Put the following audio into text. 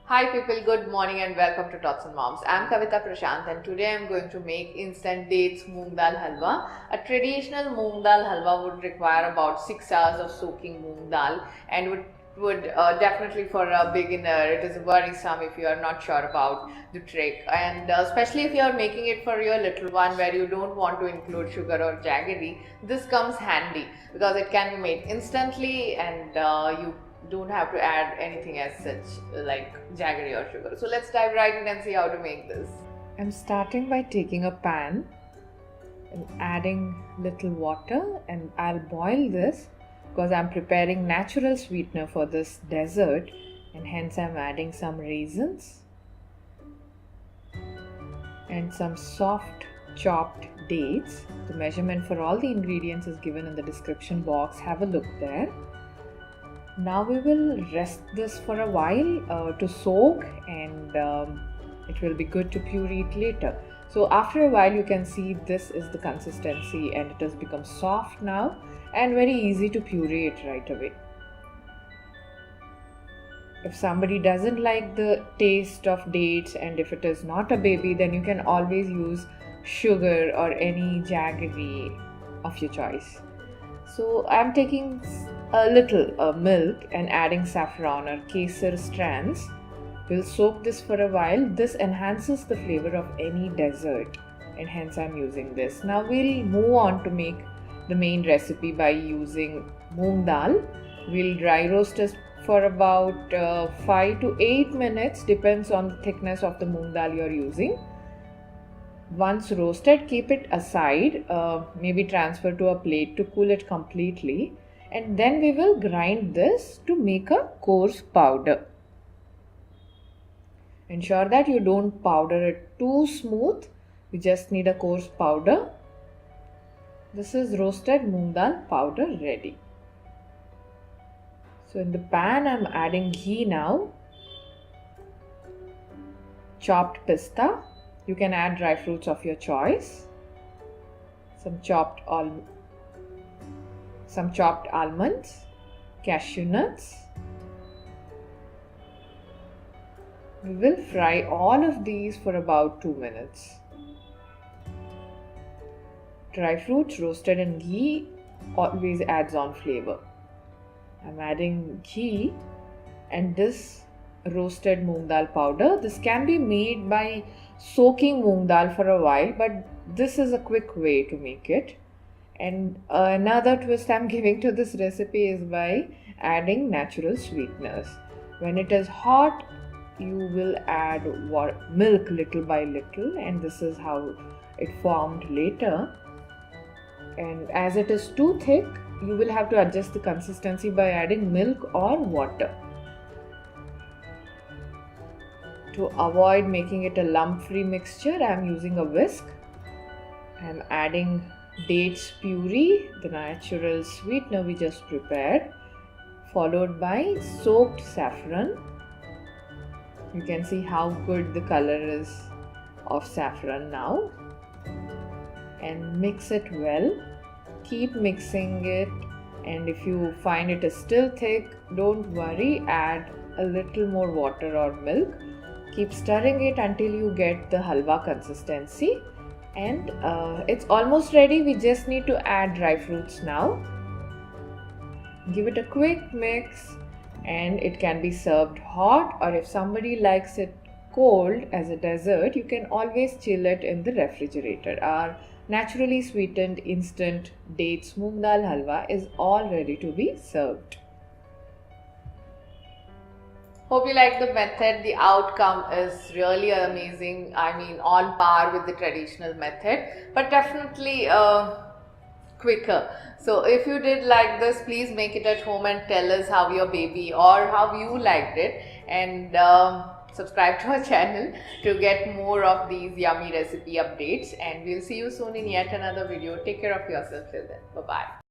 Hi people, good morning and welcome to Tots and Moms. I'm Kavita Prashant and today I'm going to make instant dates Moongdal Halwa. A traditional Moongdal Halwa would require about 6 hours of soaking moong dal and would definitely for a beginner it is worrisome if you are not sure about the trick, and especially if you are making it for your little one where you don't want to include sugar or jaggery. This comes handy because it can be made instantly and you don't have to add anything as such like jaggery or sugar. So let's dive right in and see how to make this. I'm starting by taking a pan and adding little water, and I'll boil this because I'm preparing natural sweetener for this dessert, and hence I'm adding some raisins and some soft chopped dates. The measurement for all the ingredients is given in the description box. Have a look there. Now we will rest this for a while to soak, and it will be good to puree it later. So after a while you can see this is the consistency and it has become soft now and very easy to puree it right away. If somebody doesn't like the taste of dates and if it is not a baby, then you can always use sugar or any jaggery of your choice. So I'm taking a little milk and adding saffron or kesar strands. We'll soak this for a while. This enhances the flavor of any dessert and hence I'm using this. Now we'll move on to make the main recipe by using moong dal. We'll dry roast it for about 5 to 8 minutes, depends on the thickness of the moong dal you're using. Once roasted, keep it aside, maybe transfer to a plate to cool it completely, and then we will grind this to make a coarse powder. Ensure that you don't powder it too smooth, we just need a coarse powder. This is roasted moong dal powder ready. So in the pan I'm adding ghee now, chopped pista. You can add dry fruits of your choice, some chopped almonds, cashew nuts. We will fry all of these for about 2 minutes. Dry fruits roasted in ghee always adds on flavor. I'm adding ghee and this roasted moong dal powder. This can be made by soaking moong dal for a while, but this is a quick way to make it. And another twist I'm giving to this recipe is by adding natural sweeteners. When it is hot, you will add milk little by little, and this is how it formed later. And as it is too thick, you will have to adjust the consistency by adding milk or water. To avoid making it a lump-free mixture, I am using a whisk. I am adding dates puree, the natural sweetener we just prepared, followed by soaked saffron. You can see how good the color is of saffron now. And mix it well. Keep mixing it, and if you find it is still thick, don't worry, add a little more water or milk. Keep stirring it until you get the halwa consistency, and it's almost ready. We just need to add dry fruits now. Give it a quick mix and it can be served hot, or if somebody likes it cold as a dessert, you can always chill it in the refrigerator. Our naturally sweetened instant dates moong dal halwa is all ready to be served. Hope you like the method. The outcome is really amazing. I mean, on par with the traditional method, but definitely quicker. So if you did like this, please make it at home and tell us how your baby or how you liked it, and subscribe to our channel to get more of these yummy recipe updates, and we'll see you soon in yet another video. Take care of yourself till then. Bye bye.